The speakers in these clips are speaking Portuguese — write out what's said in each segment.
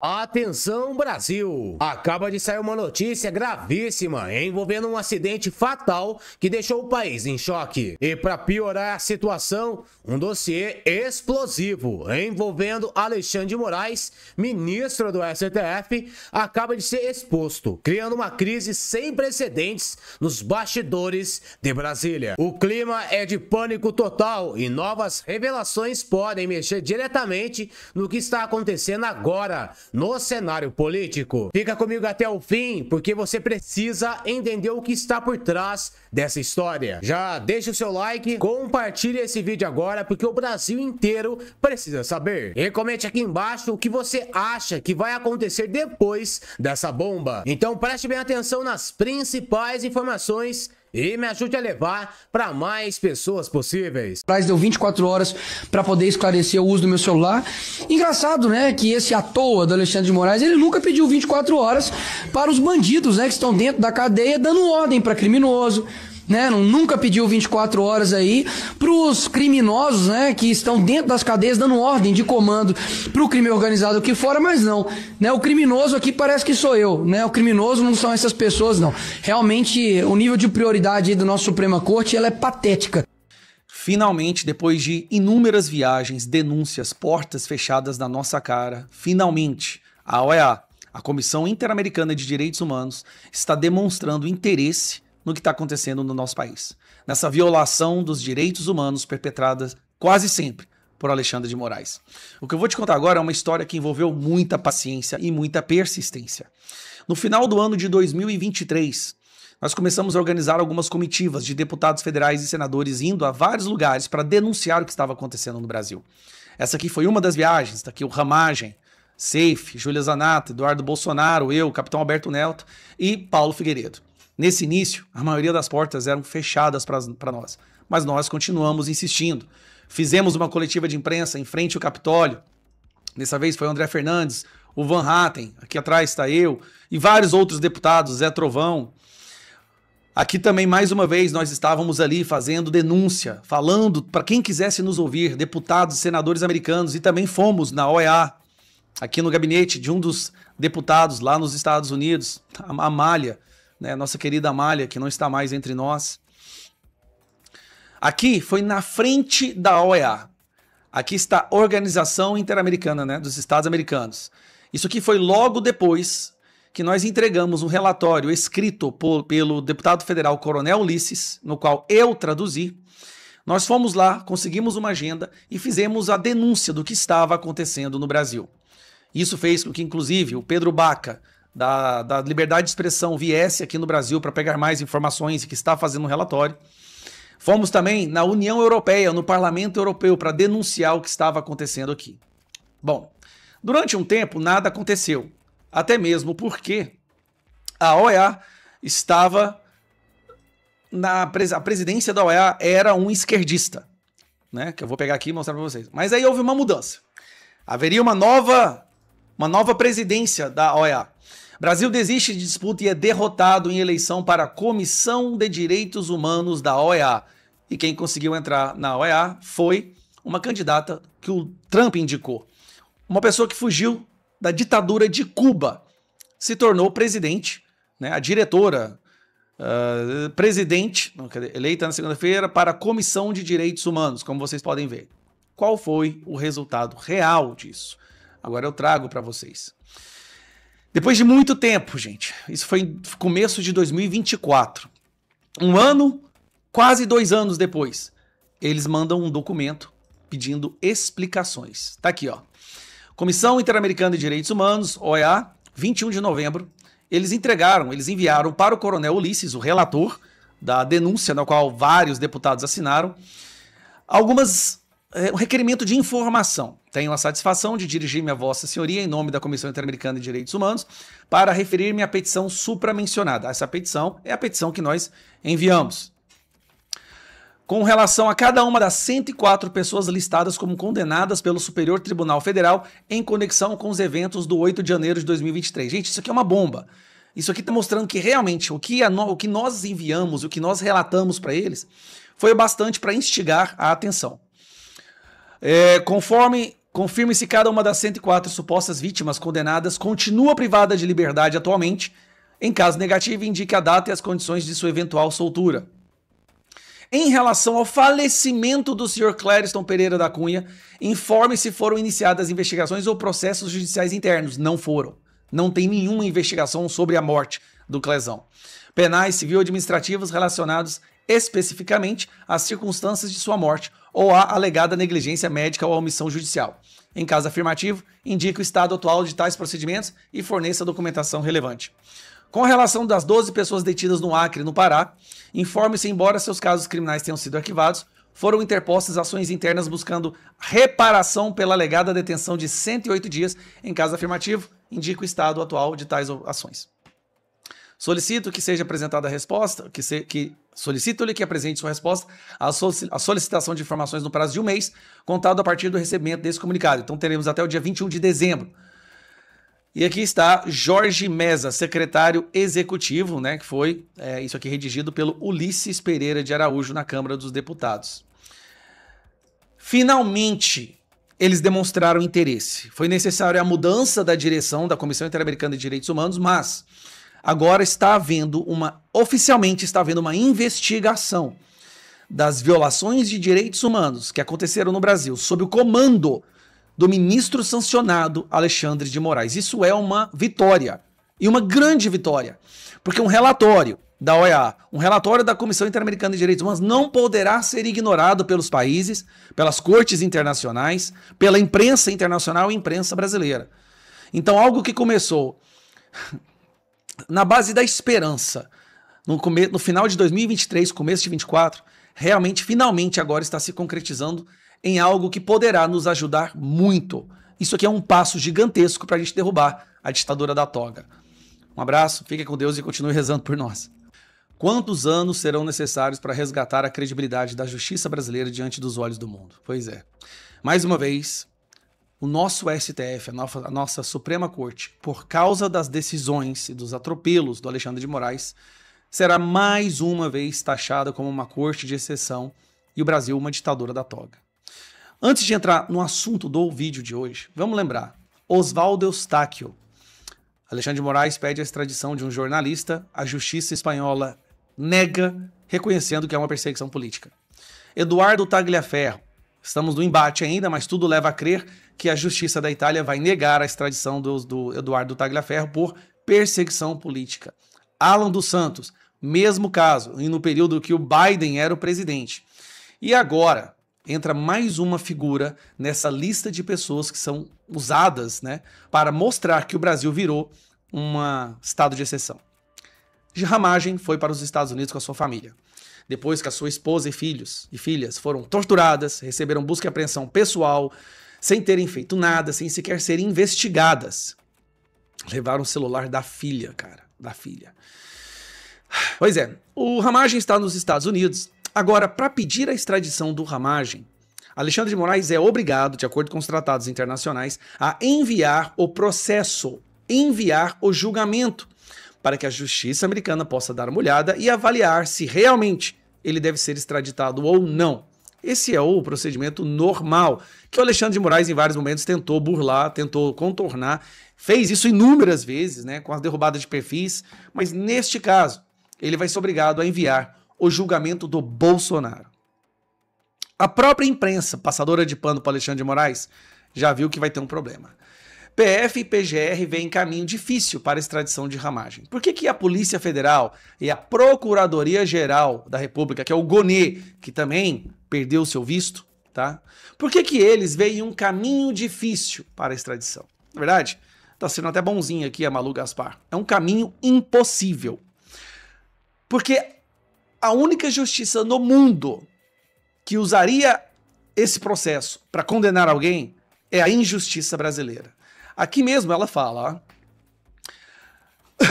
Atenção, Brasil! Acaba de sair uma notícia gravíssima envolvendo um acidente fatal que deixou o país em choque. E para piorar a situação, um dossiê explosivo envolvendo Alexandre de Moraes, ministro do STF, acaba de ser exposto, criando uma crise sem precedentes nos bastidores de Brasília. O clima é de pânico total e novas revelações podem mexer diretamente no que está acontecendo agora no cenário político. Fica comigo até o fim, porque você precisa entender o que está por trás dessa história. Já deixa o seu like, compartilhe esse vídeo agora, porque o Brasil inteiro precisa saber. E comente aqui embaixo o que você acha que vai acontecer depois dessa bomba. Então preste bem atenção nas principais informações e me ajude a levar para mais pessoas possíveis. Deu 24 horas para poder esclarecer o uso do meu celular. Engraçado, né, que esse à toa do Alexandre de Moraes, ele nunca pediu 24 horas para os bandidos, né, que estão dentro da cadeia dando ordem para criminoso, né, nunca pediu 24 horas aí para os criminosos, né, que estão dentro das cadeias dando ordem de comando para o crime organizado aqui fora, mas não, né, o criminoso aqui parece que sou eu, né, o criminoso não são essas pessoas, não. Realmente, o nível de prioridade aí do nosso Suprema Corte, ela é patética. Finalmente, depois de inúmeras viagens, denúncias, portas fechadas na nossa cara, finalmente, a OEA, a Comissão Interamericana de Direitos Humanos, está demonstrando interesse no que está acontecendo no nosso país, nessa violação dos direitos humanos perpetrada quase sempre por Alexandre de Moraes. O que eu vou te contar agora é uma história que envolveu muita paciência e muita persistência. No final do ano de 2023, nós começamos a organizar algumas comitivas de deputados federais e senadores indo a vários lugares para denunciar o que estava acontecendo no Brasil. Essa aqui foi uma das viagens, está aqui o Ramagem, Seif, Júlia Zanato, Eduardo Bolsonaro, eu, Capitão Alberto Neto e Paulo Figueiredo. Nesse início, a maioria das portas eram fechadas para nós, mas nós continuamos insistindo. Fizemos uma coletiva de imprensa em frente ao Capitólio. Dessa vez foi o André Fernandes, o Van Hatten, aqui atrás está eu, e vários outros deputados, Zé Trovão. Aqui também, mais uma vez, nós estávamos ali fazendo denúncia, falando para quem quisesse nos ouvir, deputados e senadores americanos, e também fomos na OEA, aqui no gabinete de um dos deputados lá nos Estados Unidos, a Amália, né, nossa querida Amália, que não está mais entre nós. Aqui foi na frente da OEA. Aqui está a Organização Interamericana, né, dos Estados Americanos. Isso aqui foi logo depois que nós entregamos um relatório escrito pelo deputado federal Coronel Ulisses, no qual eu traduzi. Nós fomos lá, conseguimos uma agenda e fizemos a denúncia do que estava acontecendo no Brasil. Isso fez com que, inclusive, o Pedro Baca, da Liberdade de Expressão, viesse aqui no Brasil para pegar mais informações e que está fazendo um relatório. Fomos também na União Europeia, no Parlamento Europeu, para denunciar o que estava acontecendo aqui. Bom, durante um tempo nada aconteceu, até mesmo porque a OEA estava a presidência da OEA era um esquerdista, né? Que eu vou pegar aqui e mostrar para vocês. Mas aí houve uma mudança. Haveria uma nova presidência da OEA. Brasil desiste de disputa e é derrotado em eleição para a Comissão de Direitos Humanos da OEA. E quem conseguiu entrar na OEA foi uma candidata que o Trump indicou. Uma pessoa que fugiu da ditadura de Cuba. Se tornou presidente, né, a diretora, eleita na segunda-feira para a Comissão de Direitos Humanos, como vocês podem ver. Qual foi o resultado real disso? Agora eu trago para vocês. Depois de muito tempo, gente, isso foi no começo de 2024, um ano, quase 2 anos depois, eles mandam um documento pedindo explicações. Tá aqui, ó. Comissão Interamericana de Direitos Humanos, OEA, 21 de novembro, eles enviaram para o Coronel Ulisses, o relator da denúncia, na qual vários deputados assinaram, um requerimento de informação. Tenho a satisfação de dirigir-me a Vossa Senhoria em nome da Comissão Interamericana de Direitos Humanos para referir-me à petição supramencionada. Essa petição é a petição que nós enviamos. Com relação a cada uma das 104 pessoas listadas como condenadas pelo Superior Tribunal Federal em conexão com os eventos do 8 de janeiro de 2023. Gente, isso aqui é uma bomba. Isso aqui está mostrando que realmente o que nós enviamos, o que nós relatamos para eles, foi o bastante para instigar a atenção. Conforme Confirme-se cada uma das 104 supostas vítimas condenadas continua privada de liberdade atualmente. Em caso negativo, indique a data e as condições de sua eventual soltura. Em relação ao falecimento do Sr. Clériston Pereira da Cunha, informe se foram iniciadas investigações ou processos judiciais internos. Não foram. Não tem nenhuma investigação sobre a morte do Clezão. Penais, civil e administrativos relacionados especificamente às circunstâncias de sua morte ou à alegada negligência médica ou omissão judicial. Em caso afirmativo, indique o estado atual de tais procedimentos e forneça a documentação relevante. Com relação das 12 pessoas detidas no Acre e no Pará, informe-se, embora seus casos criminais tenham sido arquivados, foram interpostas ações internas buscando reparação pela alegada detenção de 108 dias. Em caso afirmativo, indique o estado atual de tais ações. Solicito que seja apresentada a resposta, solicito-lhe que apresente sua resposta à solicitação de informações no prazo de um mês, contado a partir do recebimento desse comunicado. Então teremos até o dia 21 de dezembro. E aqui está Jorge Meza, secretário executivo, né, que foi isso aqui redigido pelo Ulisses Pereira de Araújo na Câmara dos Deputados. Finalmente, eles demonstraram interesse. Foi necessária a mudança da direção da Comissão Interamericana de Direitos Humanos, mas agora oficialmente está havendo uma investigação das violações de direitos humanos que aconteceram no Brasil sob o comando do ministro sancionado Alexandre de Moraes. Isso é uma vitória, e uma grande vitória, porque um relatório da OEA, um relatório da Comissão Interamericana de Direitos Humanos não poderá ser ignorado pelos países, pelas cortes internacionais, pela imprensa internacional e imprensa brasileira. Então, algo que começou na base da esperança, no final de 2023, começo de 2024, finalmente agora está se concretizando em algo que poderá nos ajudar muito. Isso aqui é um passo gigantesco para a gente derrubar a ditadura da toga. Um abraço, fique com Deus e continue rezando por nós. Quantos anos serão necessários para resgatar a credibilidade da justiça brasileira diante dos olhos do mundo? Pois é. Mais uma vez, o nosso STF, a nossa Suprema Corte, por causa das decisões e dos atropelos do Alexandre de Moraes, será mais uma vez taxada como uma corte de exceção e o Brasil uma ditadura da toga. Antes de entrar no assunto do vídeo de hoje, vamos lembrar, Oswaldo Eustáquio. Alexandre de Moraes pede a extradição de um jornalista, a justiça espanhola nega, reconhecendo que é uma perseguição política. Eduardo Tagliaferro, estamos no embate ainda, mas tudo leva a crer que a justiça da Itália vai negar a extradição do Eduardo Tagliaferro por perseguição política. Alan dos Santos, mesmo caso, e no período que o Biden era o presidente. E agora entra mais uma figura nessa lista de pessoas que são usadas, né, para mostrar que o Brasil virou um estado de exceção. Ramagem foi para os Estados Unidos com a sua família. Depois que a sua esposa e filhas foram torturadas, receberam busca e apreensão pessoal, sem terem feito nada, sem sequer serem investigadas. Levaram o celular da filha, cara, da filha. Pois é, o Ramagem está nos Estados Unidos. Agora, para pedir a extradição do Ramagem, Alexandre de Moraes é obrigado, de acordo com os tratados internacionais, a enviar o processo, enviar o julgamento, para que a justiça americana possa dar uma olhada e avaliar se realmente ele deve ser extraditado ou não. Esse é o procedimento normal, que o Alexandre de Moraes em vários momentos tentou burlar, tentou contornar, fez isso inúmeras vezes, né, com as derrubadas de perfis, mas neste caso, ele vai ser obrigado a enviar o julgamento do Bolsonaro. A própria imprensa, passadora de pano para Alexandre de Moraes, já viu que vai ter um problema. PF e PGR veem em caminho difícil para a extradição de Ramagem. Por que a Polícia Federal e a Procuradoria-Geral da República, que é o GONE, que também perdeu o seu visto, tá? Por que eles veem um caminho difícil para a extradição? Na verdade, tá sendo até bonzinho aqui a Malu Gaspar. É um caminho impossível. Porque a única justiça no mundo que usaria esse processo para condenar alguém é a injustiça brasileira. Aqui mesmo ela fala, ó.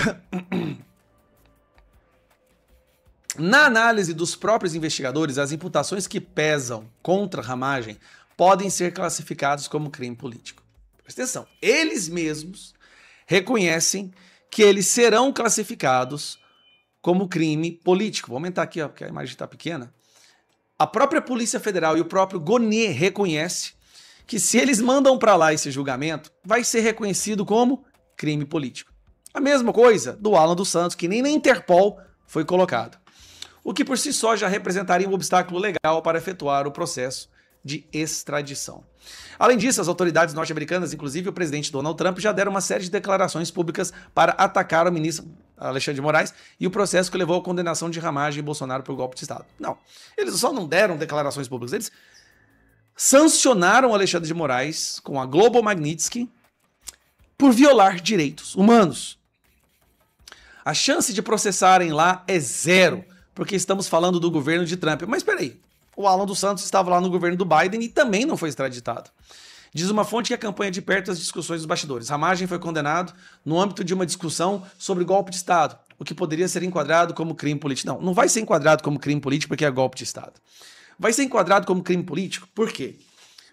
Na análise dos próprios investigadores, as imputações que pesam contra Ramagem podem ser classificadas como crime político. Presta atenção, eles mesmos reconhecem que eles serão classificados como crime político. Vou aumentar aqui, ó, porque a imagem está pequena. A própria Polícia Federal e o próprio GONE reconhece que se eles mandam para lá esse julgamento, vai ser reconhecido como crime político. A mesma coisa do Alan dos Santos, que nem na Interpol foi colocado. O que por si só já representaria um obstáculo legal para efetuar o processo de extradição. Além disso, as autoridades norte-americanas, inclusive o presidente Donald Trump, já deram uma série de declarações públicas para atacar o ministro Alexandre de Moraes e o processo que levou à condenação de Ramagem e Bolsonaro por golpe de Estado. Não, eles só não deram declarações públicas, eles sancionaram Alexandre de Moraes com a Global Magnitsky por violar direitos humanos. A chance de processarem lá é zero, porque estamos falando do governo de Trump. Mas peraí, o Alan dos Santos estava lá no governo do Biden e também não foi extraditado. Diz uma fonte que acompanha de perto as discussões dos bastidores. Ramagem foi condenado no âmbito de uma discussão sobre golpe de Estado, o que poderia ser enquadrado como crime político. Não, não vai ser enquadrado como crime político porque é golpe de Estado. Vai ser enquadrado como crime político por quê?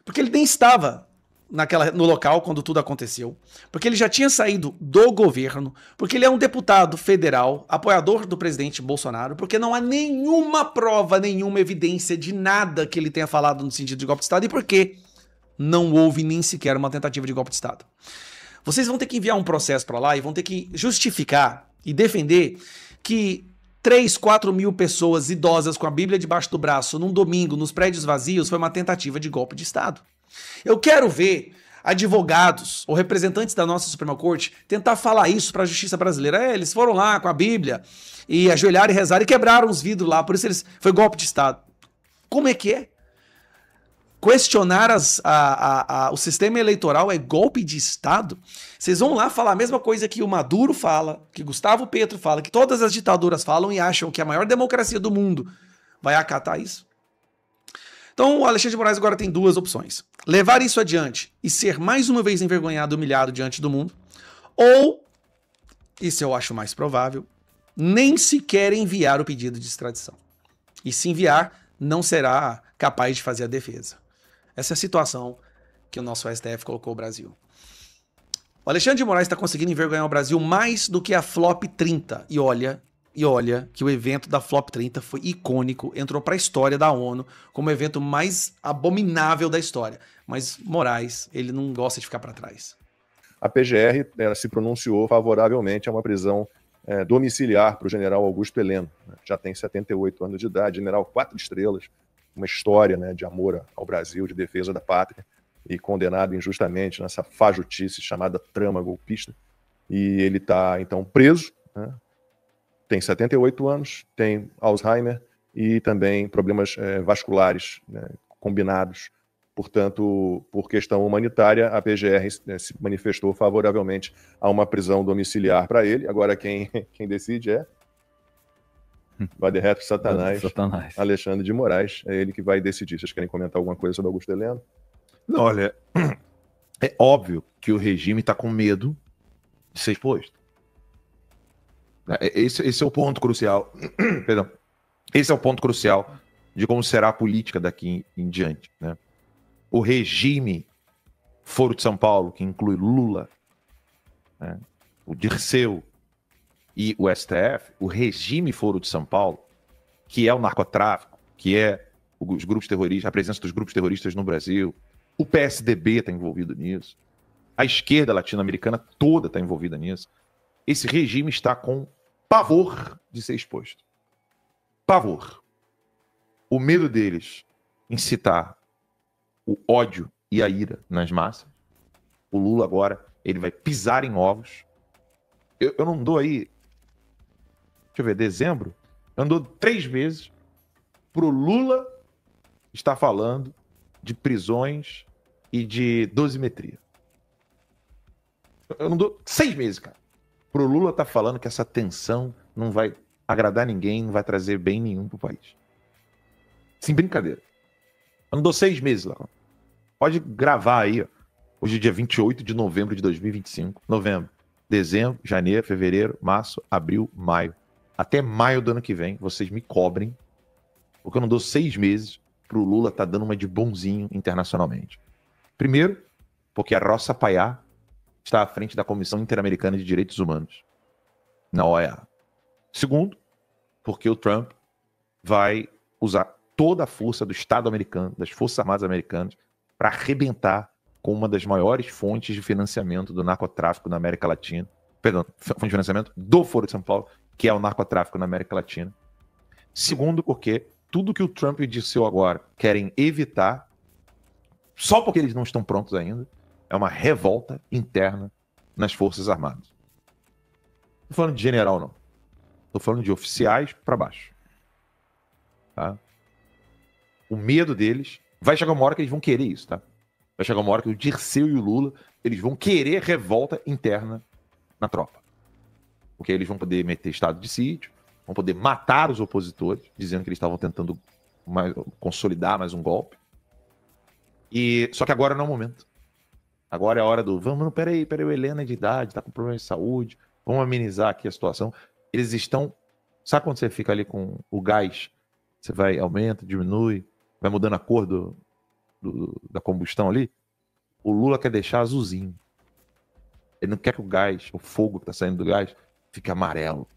Porque ele nem estava no local quando tudo aconteceu, porque ele já tinha saído do governo, porque ele é um deputado federal, apoiador do presidente Bolsonaro, porque não há nenhuma prova, nenhuma evidência de nada que ele tenha falado no sentido de golpe de Estado e porque não houve nem sequer uma tentativa de golpe de Estado. Vocês vão ter que enviar um processo para lá e vão ter que justificar e defender que 3, 4 mil pessoas idosas com a Bíblia debaixo do braço num domingo nos prédios vazios foi uma tentativa de golpe de Estado. Eu quero ver advogados ou representantes da nossa Suprema Corte tentar falar isso para a justiça brasileira. Eles foram lá com a Bíblia e ajoelharam e rezaram e quebraram os vidros lá, por isso foi golpe de Estado. Como é que é? Questionar o sistema eleitoral é golpe de Estado? Vocês vão lá falar a mesma coisa que o Maduro fala, que Gustavo Petro fala, que todas as ditaduras falam e acham que a maior democracia do mundo vai acatar isso? Então o Alexandre de Moraes agora tem duas opções. Levar isso adiante e ser mais uma vez envergonhado e humilhado diante do mundo, ou, isso eu acho mais provável, nem sequer enviar o pedido de extradição. E se enviar, não será capaz de fazer a defesa. Essa é a situação que o nosso STF colocou o Brasil. O Alexandre de Moraes está conseguindo envergonhar o Brasil mais do que a Flop 30. E olha que o evento da Flop 30 foi icônico, entrou para a história da ONU como o evento mais abominável da história. Mas Moraes, ele não gosta de ficar para trás. A PGR se pronunciou favoravelmente a uma prisão domiciliar para o general Augusto Heleno. Já tem 78 anos de idade, general 4 estrelas, uma história, né, de amor ao Brasil, de defesa da pátria, e condenado injustamente nessa fajutice chamada trama golpista. E ele está, então, preso, né? Tem 78 anos, tem Alzheimer e também problemas vasculares, né, combinados. Portanto, por questão humanitária, a PGR se manifestou favoravelmente a uma prisão domiciliar para ele. Agora quem decide é vai de reto Satanás, Alexandre de Moraes. É ele que vai decidir. Vocês querem comentar alguma coisa sobre Augusto Heleno? Não, olha, é óbvio que o regime está com medo de ser exposto. Esse é o ponto crucial. Perdão. Esse é o ponto crucial de como será a política daqui em diante, né? O regime Foro de São Paulo, que inclui Lula, né, o Dirceu e o STF, o regime Foro de São Paulo, que é o narcotráfico, que é os grupos terroristas, a presença dos grupos terroristas no Brasil, o PSDB está envolvido nisso, a esquerda latino-americana toda está envolvida nisso. Esse regime está com pavor de ser exposto. Pavor. O medo deles incitar o ódio e a ira nas massas. O Lula agora, ele vai pisar em ovos. Eu não dou aí, deixa eu ver, dezembro, eu não dou 3 vezes pro Lula estar falando de prisões e de dosimetria. Eu não dou 6 meses, cara. Pro Lula tá falando que essa tensão não vai agradar ninguém, não vai trazer bem nenhum pro país. Sem brincadeira. Eu não dou 6 meses lá. Pode gravar aí, ó. Hoje é dia 28 de novembro de 2025. Novembro, dezembro, janeiro, fevereiro, março, abril, maio. Até maio do ano que vem, vocês me cobrem, porque eu não dou 6 meses pro Lula tá dando uma de bonzinho internacionalmente. Primeiro, porque a Roça Paiá está à frente da Comissão Interamericana de Direitos Humanos, na OEA. Segundo, porque o Trump vai usar toda a força do Estado americano, das Forças Armadas americanas, para arrebentar com uma das maiores fontes de financiamento do narcotráfico na América Latina. Perdão, fonte de financiamento do Foro de São Paulo, que é o narcotráfico na América Latina. Segundo, porque tudo que o Trump disse agora querem evitar, só porque eles não estão prontos ainda, é uma revolta interna nas Forças Armadas. Não estou falando de general, não. Estou falando de oficiais para baixo. Tá? O medo deles... Vai chegar uma hora que eles vão querer isso, tá? Vai chegar uma hora que o Dirceu e o Lula, eles vão querer revolta interna na tropa. Porque eles vão poder meter estado de sítio, vão poder matar os opositores, dizendo que eles estavam tentando consolidar mais um golpe. Só que agora não é o momento. Agora é a hora do... Vamos, peraí, o Helena é de idade, tá com problema de saúde, vamos amenizar aqui a situação. Eles estão... Sabe quando você fica ali com o gás? Você vai, aumenta, diminui, vai mudando a cor da combustão ali. O Lula quer deixar azulzinho. Ele não quer que o gás, o fogo que tá saindo do gás, fique amarelo.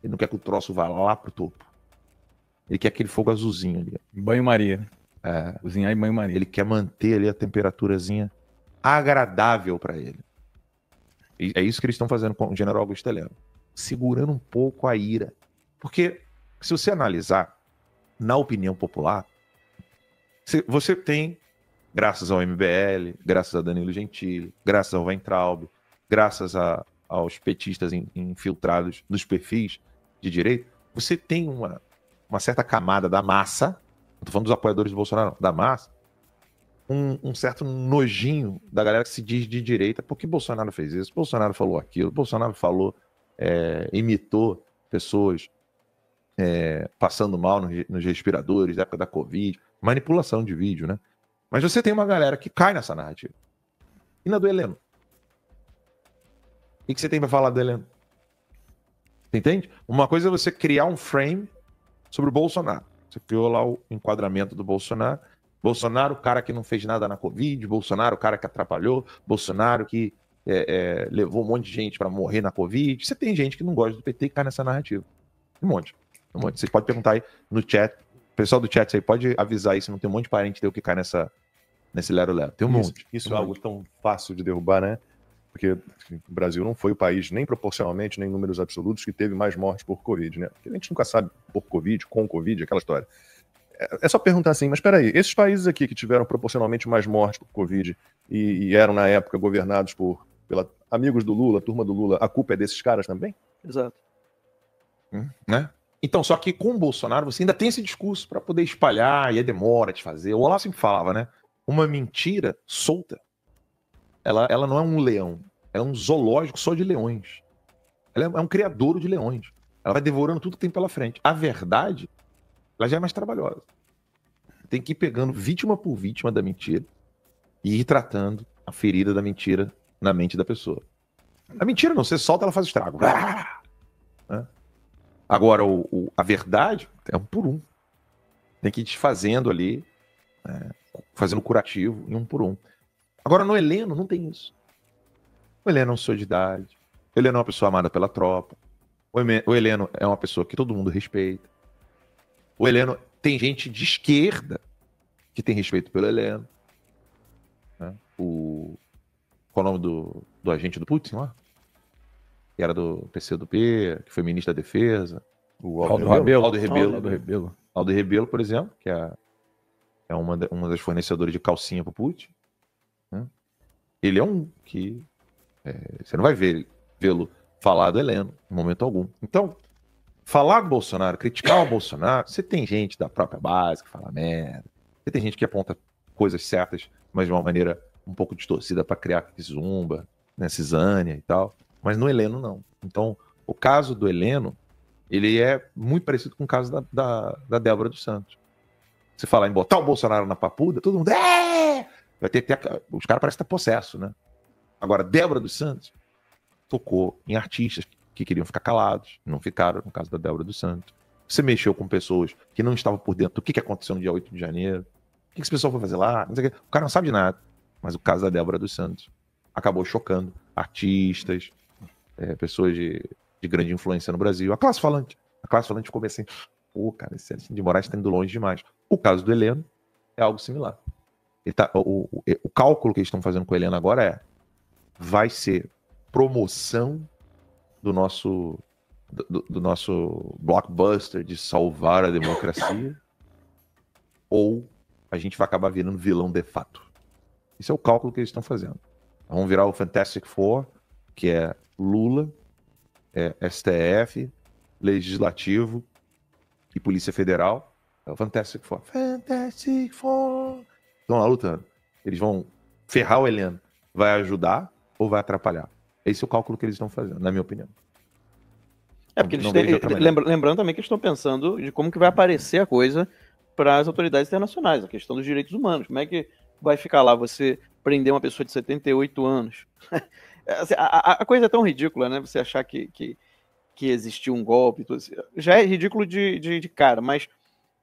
Ele não quer que o troço vá lá pro topo. Ele quer aquele fogo azulzinho ali. Banho-maria. É. Cozinhar em banho-maria. Ele quer manter ali a temperaturazinha agradável para ele. E é isso que eles estão fazendo com o general Augusto Heleno. Segurando um pouco a ira. Porque, se você analisar, na opinião popular, você tem, graças ao MBL, graças a Danilo Gentili, graças ao Weintraub, graças aos petistas infiltrados nos perfis de direita, você tem uma certa camada da massa, não estou falando dos apoiadores do Bolsonaro, não, da massa, um certo nojinho da galera que se diz de direita, porque Bolsonaro fez isso, Bolsonaro falou aquilo, Bolsonaro falou, imitou pessoas passando mal nos respiradores, na época da Covid, manipulação de vídeo, né? Mas você tem uma galera que cai nessa narrativa. E na do Heleno? O que você tem para falar do Heleno? Você entende? Uma coisa é você criar um frame sobre o Bolsonaro. Você criou lá o enquadramento do Bolsonaro. Bolsonaro, o cara que não fez nada na Covid. Bolsonaro, o cara que atrapalhou. Bolsonaro que levou um monte de gente para morrer na Covid. Você tem gente que não gosta do PT e cai nessa narrativa. Um monte. Você pode perguntar aí no chat. O pessoal do chat aí pode avisar aí se não tem um monte de parente teu que cai nesse lero-lero. Tem um monte. Isso é algo tão fácil de derrubar, né? Porque o Brasil não foi o país, nem proporcionalmente, nem em números absolutos, que teve mais mortes por Covid, né? Porque a gente nunca sabe por Covid, com Covid, aquela história. É só perguntar assim, mas peraí, esses países aqui que tiveram proporcionalmente mais mortes por Covid e eram, na época, governados pela amigos do Lula, turma do Lula, a culpa é desses caras também? Exato. Né? Então, só que com o Bolsonaro você ainda tem esse discurso para poder espalhar e demora de fazer. O Olavo sempre falava, né? Uma mentira solta, ela não é um leão, ela é um zoológico só de leões. Ela é um criadouro de leões. Ela vai devorando tudo que tem pela frente. A verdade, ela já é mais trabalhosa. Tem que ir pegando vítima por vítima da mentira e ir tratando a ferida da mentira na mente da pessoa. A mentira não, você solta, ela faz estrago. Né? Agora, a verdade é um por um. Tem que ir desfazendo ali, fazendo curativo em um por um. Agora, no Heleno, não tem isso. O Heleno é um senhor de idade. O Heleno é uma pessoa amada pela tropa. O Heleno é uma pessoa que todo mundo respeita. O Heleno tem gente de esquerda que tem respeito pelo Heleno. Né? Qual é o nome do agente do Putin lá? Que era do PCdoB, que foi ministro da Defesa. O Aldo Rebelo. Aldo Rebelo, por exemplo, que é uma das fornecedoras de calcinha pro Putin. Né? Ele é um que... você não vai vê-lo falar do Heleno em momento algum. Então, falar do Bolsonaro, criticar o Bolsonaro, você tem gente da própria base que fala merda. Você tem gente que aponta coisas certas, mas de uma maneira um pouco distorcida para criar zumba, né, cisânia e tal. Mas no Heleno, não. Então, o caso do Heleno, ele é muito parecido com o caso da Débora dos Santos. Você falar em botar o Bolsonaro na papuda, todo mundo... Vai ter os caras parecem estar possesso, né? Agora, Débora dos Santos tocou em artistas que queriam ficar calados, não ficaram, no caso da Débora dos Santos. Você mexeu com pessoas que não estavam por dentro do que aconteceu no dia 8 de janeiro. O que esse pessoal foi fazer lá? Não sei o quê. O cara não sabe de nada. Mas o caso da Débora dos Santos acabou chocando artistas, pessoas de grande influência no Brasil. A classe falante ficou bem assim, pô, cara, esse Alexandre de Moraes está indo longe demais. O caso do Heleno é algo similar. O cálculo que eles estão fazendo com a Helena agora vai ser promoção do nosso blockbuster de salvar a democracia ou a gente vai acabar virando vilão de fato. Esse é o cálculo que eles estão fazendo. Vamos virar o Fantastic Four, que é Lula, STF, Legislativo e Polícia Federal. É o Fantastic Four. Fantastic Four. Estão lá lutando. Eles vão ferrar o Heleno. Vai ajudar ou vai atrapalhar? Esse é o cálculo que eles estão fazendo, na minha opinião. Porque eles lembrando também que eles estão pensando de como que vai aparecer a coisa para as autoridades internacionais, a questão dos direitos humanos. Como é que vai ficar lá você prender uma pessoa de 78 anos? A coisa é tão ridícula, né? Você achar que existiu um golpe, tudo assim. Já é ridículo de cara, mas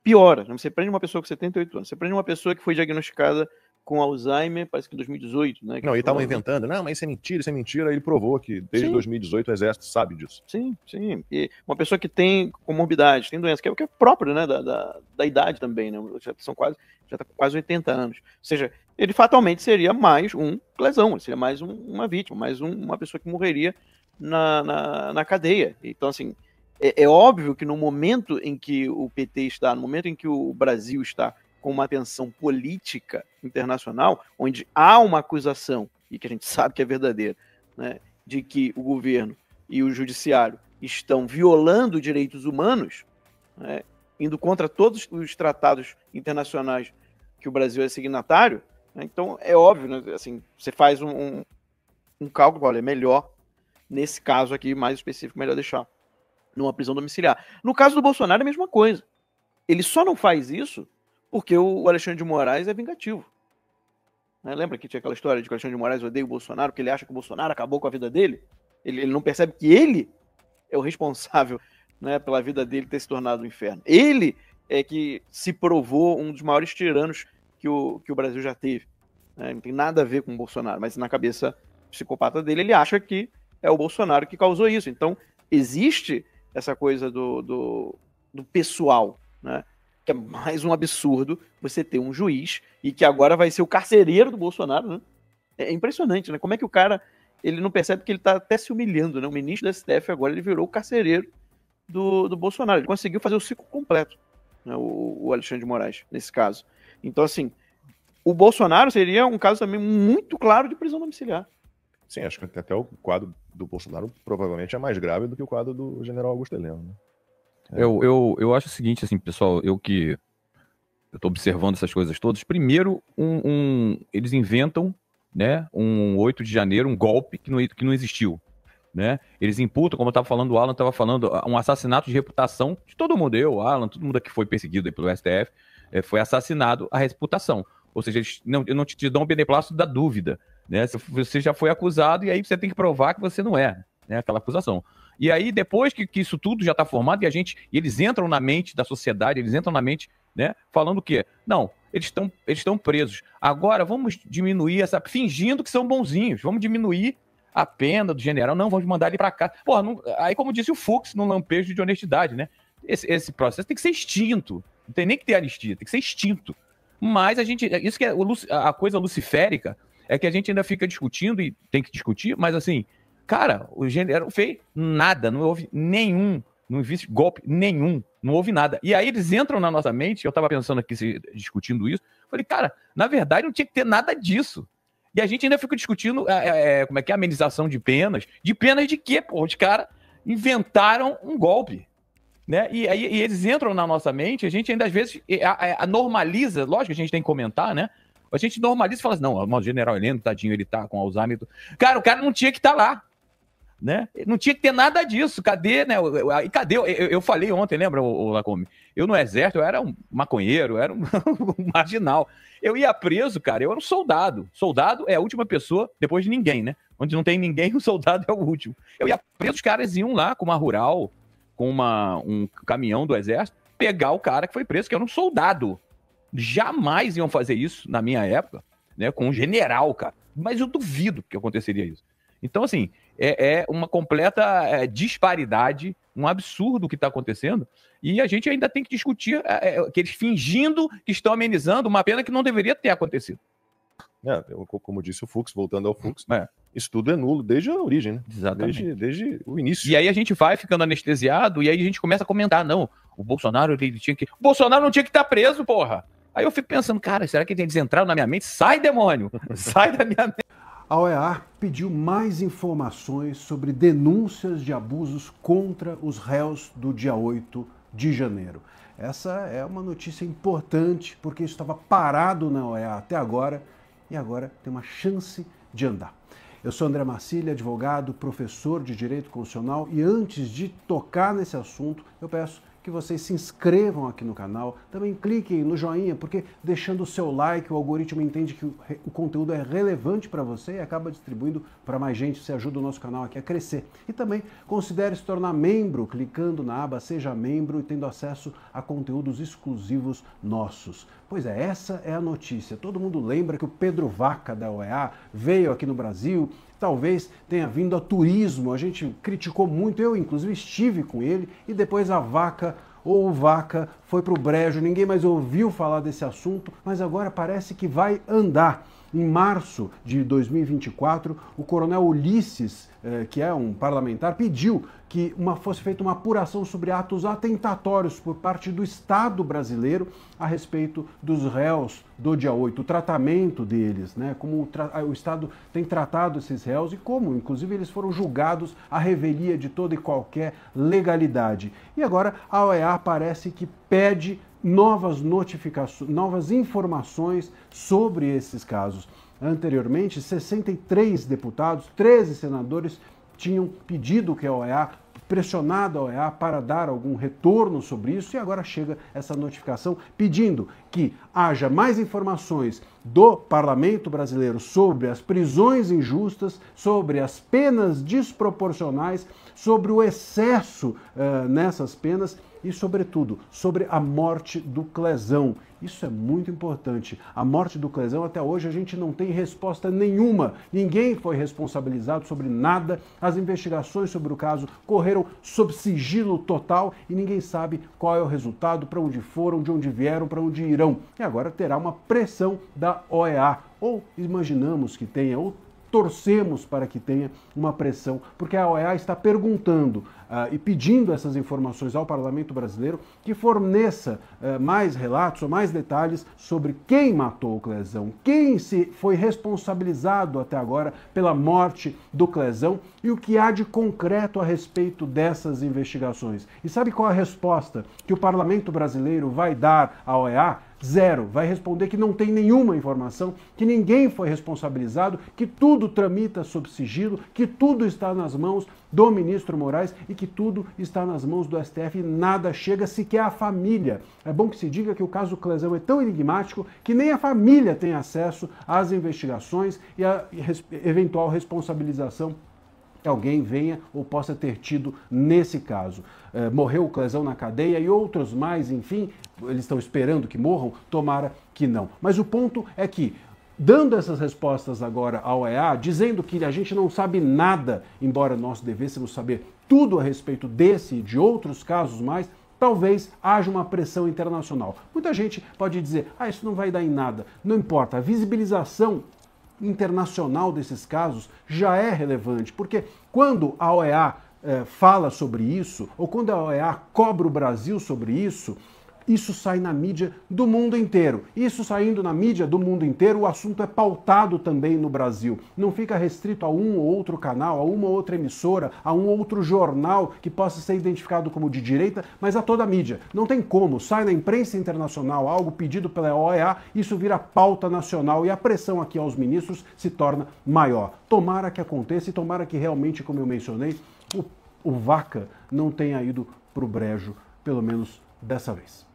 piora. Você prende uma pessoa com 78 anos, você prende uma pessoa que foi diagnosticada com Alzheimer, parece que em 2018, né? Não, e estavam inventando, não, mas isso é mentira. Ele provou que desde 2018 o Exército sabe disso. Sim. E uma pessoa que tem comorbidade, tem doença, que é próprio, né, da idade também, né? Já está com quase 80 anos. Ou seja, ele fatalmente seria mais um lesão, seria mais uma vítima, mais uma pessoa que morreria na cadeia. Então, assim, é óbvio que no momento em que o PT está, no momento em que o Brasil está com uma tensão política internacional, onde há uma acusação, e que a gente sabe que é verdadeira, né, de que o governo e o judiciário estão violando direitos humanos, né, indo contra todos os tratados internacionais que o Brasil é signatário, né, então é óbvio, né, assim, você faz um cálculo, olha, é melhor, nesse caso aqui mais específico, melhor deixar numa prisão domiciliar. No caso do Bolsonaro é a mesma coisa. Ele só não faz isso porque o Alexandre de Moraes é vingativo. Né? Lembra que tinha aquela história de que o Alexandre de Moraes odeia o Bolsonaro, porque ele acha que o Bolsonaro acabou com a vida dele? Ele não percebe que ele é o responsável, né, pela vida dele ter se tornado um inferno. Ele é que se provou um dos maiores tiranos que o Brasil já teve. Né? Não tem nada a ver com o Bolsonaro, mas na cabeça psicopata dele, ele acha que é o Bolsonaro que causou isso. Então, existe essa coisa do pessoal, né? Que é mais um absurdo você ter um juiz e que agora vai ser o carcereiro do Bolsonaro, né? É impressionante, né? Como é que o cara, ele não percebe que ele tá até se humilhando, né? O ministro da STF agora, ele virou o carcereiro do Bolsonaro. Ele conseguiu fazer o ciclo completo, né? O Alexandre de Moraes, nesse caso. Então, assim, o Bolsonaro seria um caso também muito claro de prisão domiciliar. Sim, acho que até o quadro do Bolsonaro provavelmente é mais grave do que o quadro do general Augusto Heleno, né? Eu acho o seguinte, assim, pessoal, eu tô observando essas coisas todas. Primeiro, eles inventam, né, um 8 de janeiro, um golpe que não existiu, né? Eles imputam, como eu estava falando, o Alan estava falando, um assassinato de reputação de todo mundo. Eu, o Alan, todo mundo que foi perseguido aí pelo STF, foi assassinado a reputação. Ou seja, eles não te dão o beneplácito da dúvida, né? Você já foi acusado e aí você tem que provar que você não é, né, aquela acusação. E aí, depois que isso tudo já está formado, e eles entram na mente da sociedade, eles entram na mente, né, falando o quê? Não, eles estão presos. Agora, vamos diminuir fingindo que são bonzinhos, vamos diminuir a pena do general, não, vamos mandar ele para casa. Porra, aí, como disse o Fux, num lampejo de honestidade, né? Esse processo tem que ser extinto, não tem nem que ter anistia, tem que ser extinto. Mas isso que é a coisa luciférica, é que a gente ainda fica discutindo, e tem que discutir, mas assim, cara, o general fez nada, não houve nenhum, não existe golpe nenhum, não houve nada. E aí eles entram na nossa mente, eu estava pensando aqui, discutindo isso, falei, cara, na verdade não tinha que ter nada disso. E a gente ainda fica discutindo como é que é a amenização de penas de quê, pô? Os caras inventaram um golpe, né? E eles entram na nossa mente, a gente ainda às vezes normaliza, lógico que a gente tem que comentar, né? A gente normaliza e fala assim, não, o general Heleno, tadinho, ele tá com Alzheimer. Cara, o cara não tinha que estar lá, né? Não tinha que ter nada disso. Cadê, né? Cadê? Eu falei ontem, lembra, o Lacombe? Eu no exército, eu era um maconheiro, eu era um marginal. Eu ia preso, cara, eu era um soldado. Soldado é a última pessoa depois de ninguém, né? Onde não tem ninguém, o soldado é o último. Eu ia preso, os caras iam lá com uma rural, com um caminhão do exército, pegar o cara que foi preso, que era um soldado. Jamais iam fazer isso na minha época, né? Com um general, cara. Mas eu duvido que aconteceria isso. Então, assim, é uma completa disparidade, um absurdo o que está acontecendo, e a gente ainda tem que discutir que eles fingindo que estão amenizando uma pena que não deveria ter acontecido. né, como disse o Fux, voltando ao Fux, É. isso tudo é nulo desde a origem, né? Exatamente. Desde o início. E aí a gente vai ficando anestesiado e aí a gente começa a comentar, não, o Bolsonaro, ele tinha que... O Bolsonaro não tinha que estar preso, porra! Aí eu fico pensando, cara, será que eles entraram na minha mente? Sai, demônio! Sai da minha mente! A OEA pediu mais informações sobre denúncias de abusos contra os réus do dia 8 de janeiro. Essa é uma notícia importante, porque isso estava parado na OEA até agora, e agora tem uma chance de andar. Eu sou André Marcília, advogado, professor de Direito Constitucional, e antes de tocar nesse assunto, eu peço que vocês se inscrevam aqui no canal, também cliquem no joinha, porque deixando o seu like, o algoritmo entende que o conteúdo é relevante para você e acaba distribuindo para mais gente, você ajuda o nosso canal aqui a crescer. E também considere se tornar membro, clicando na aba Seja Membro e tendo acesso a conteúdos exclusivos nossos. Pois é, essa é a notícia. Todo mundo lembra que o Pedro Vaca da OEA veio aqui no Brasil, talvez tenha vindo a turismo, a gente criticou muito, eu inclusive estive com ele, e depois a Vaca ou o Vaca foi para o brejo, ninguém mais ouviu falar desse assunto, mas agora parece que vai andar. Em março de 2024, o coronel Ulisses, que é um parlamentar, pediu que fosse feita uma apuração sobre atos atentatórios por parte do Estado brasileiro a respeito dos réus do dia 8, o tratamento deles, né? Como o Estado tem tratado esses réus e como, inclusive, eles foram julgados à revelia de toda e qualquer legalidade. E agora a OEA parece que pede novas notificações, novas informações sobre esses casos. Anteriormente, 63 deputados, 13 senadores tinham pedido que a OEA, pressionado a OEA para dar algum retorno sobre isso, e agora chega essa notificação pedindo que haja mais informações do Parlamento brasileiro sobre as prisões injustas, sobre as penas desproporcionais, sobre o excesso nessas penas e, sobretudo, sobre a morte do Clezão. Isso é muito importante. A morte do Clezão, até hoje, a gente não tem resposta nenhuma. Ninguém foi responsabilizado sobre nada. As investigações sobre o caso correram sob sigilo total e ninguém sabe qual é o resultado, para onde foram, de onde vieram, para onde irão. E agora terá uma pressão da OEA. Ou imaginamos que tenha, ou torcemos para que tenha uma pressão, porque a OEA está perguntando e pedindo essas informações ao Parlamento brasileiro que forneça mais relatos ou mais detalhes sobre quem matou o Clezão, quem se foi responsabilizado até agora pela morte do Clezão e o que há de concreto a respeito dessas investigações. E sabe qual a resposta que o Parlamento brasileiro vai dar à OEA? Zero. Vai responder que não tem nenhuma informação, que ninguém foi responsabilizado, que tudo tramita sob sigilo, que tudo está nas mãos do ministro Moraes e que tudo está nas mãos do STF e nada chega sequer à família. É bom que se diga que o caso Clezão é tão enigmático que nem a família tem acesso às investigações e à eventual responsabilização que alguém venha ou possa ter tido nesse caso. Morreu o Clezão na cadeia e outros mais, enfim, eles estão esperando que morram, tomara que não. Mas o ponto é que, dando essas respostas agora à OEA, dizendo que a gente não sabe nada, embora nós devêssemos saber tudo a respeito desse e de outros casos mais, talvez haja uma pressão internacional. Muita gente pode dizer, isso não vai dar em nada. Não importa, a visibilização internacional desses casos já é relevante, porque quando a OEA fala sobre isso, ou quando a OEA cobra o Brasil sobre isso, isso sai na mídia do mundo inteiro. Isso saindo na mídia do mundo inteiro, o assunto é pautado também no Brasil. Não fica restrito a um ou outro canal, a uma ou outra emissora, a um ou outro jornal que possa ser identificado como de direita, mas a toda a mídia. Não tem como. Sai na imprensa internacional algo pedido pela OEA, isso vira pauta nacional e a pressão aqui aos ministros se torna maior. Tomara que aconteça e tomara que realmente, como eu mencionei, o Vaca não tenha ido para o brejo, pelo menos dessa vez.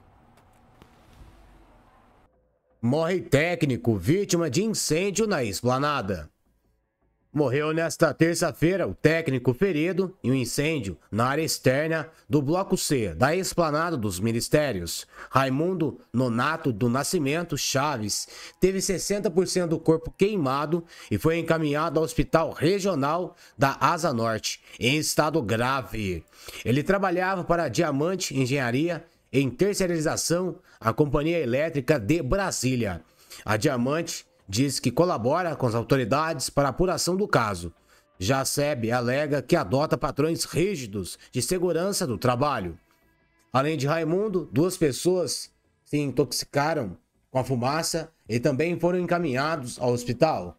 Morre técnico vítima de incêndio na esplanada. Morreu nesta terça-feira o técnico ferido em um incêndio na área externa do Bloco C da Esplanada dos Ministérios. Raimundo Nonato do Nascimento Chaves teve 60% do corpo queimado e foi encaminhado ao Hospital Regional da Asa Norte em estado grave. Ele trabalhava para a Diamante Engenharia em terceirização, a Companhia Elétrica de Brasília. A Diamante diz que colabora com as autoridades para a apuração do caso. Já a SEB alega que adota padrões rígidos de segurança do trabalho. Além de Raimundo, 2 pessoas se intoxicaram com a fumaça e também foram encaminhados ao hospital.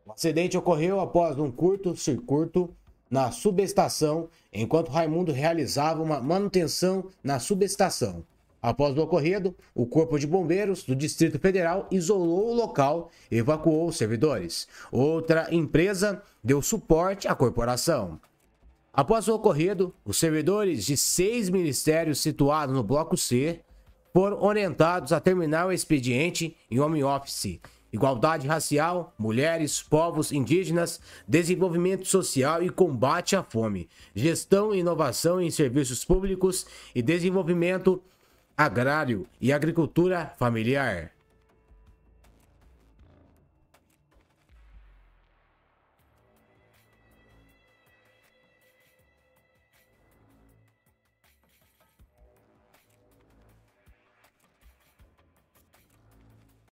O acidente ocorreu após um curto-circuito na subestação, enquanto Raimundo realizava uma manutenção na subestação. Após o ocorrido, o Corpo de Bombeiros do Distrito Federal isolou o local e evacuou os servidores. Outra empresa deu suporte à corporação. Após o ocorrido, os servidores de 6 ministérios situados no Bloco C foram orientados a terminar o expediente em home office, igualdade racial, mulheres, povos indígenas, desenvolvimento social e combate à fome, gestão e inovação em serviços públicos e desenvolvimento agrário e agricultura familiar.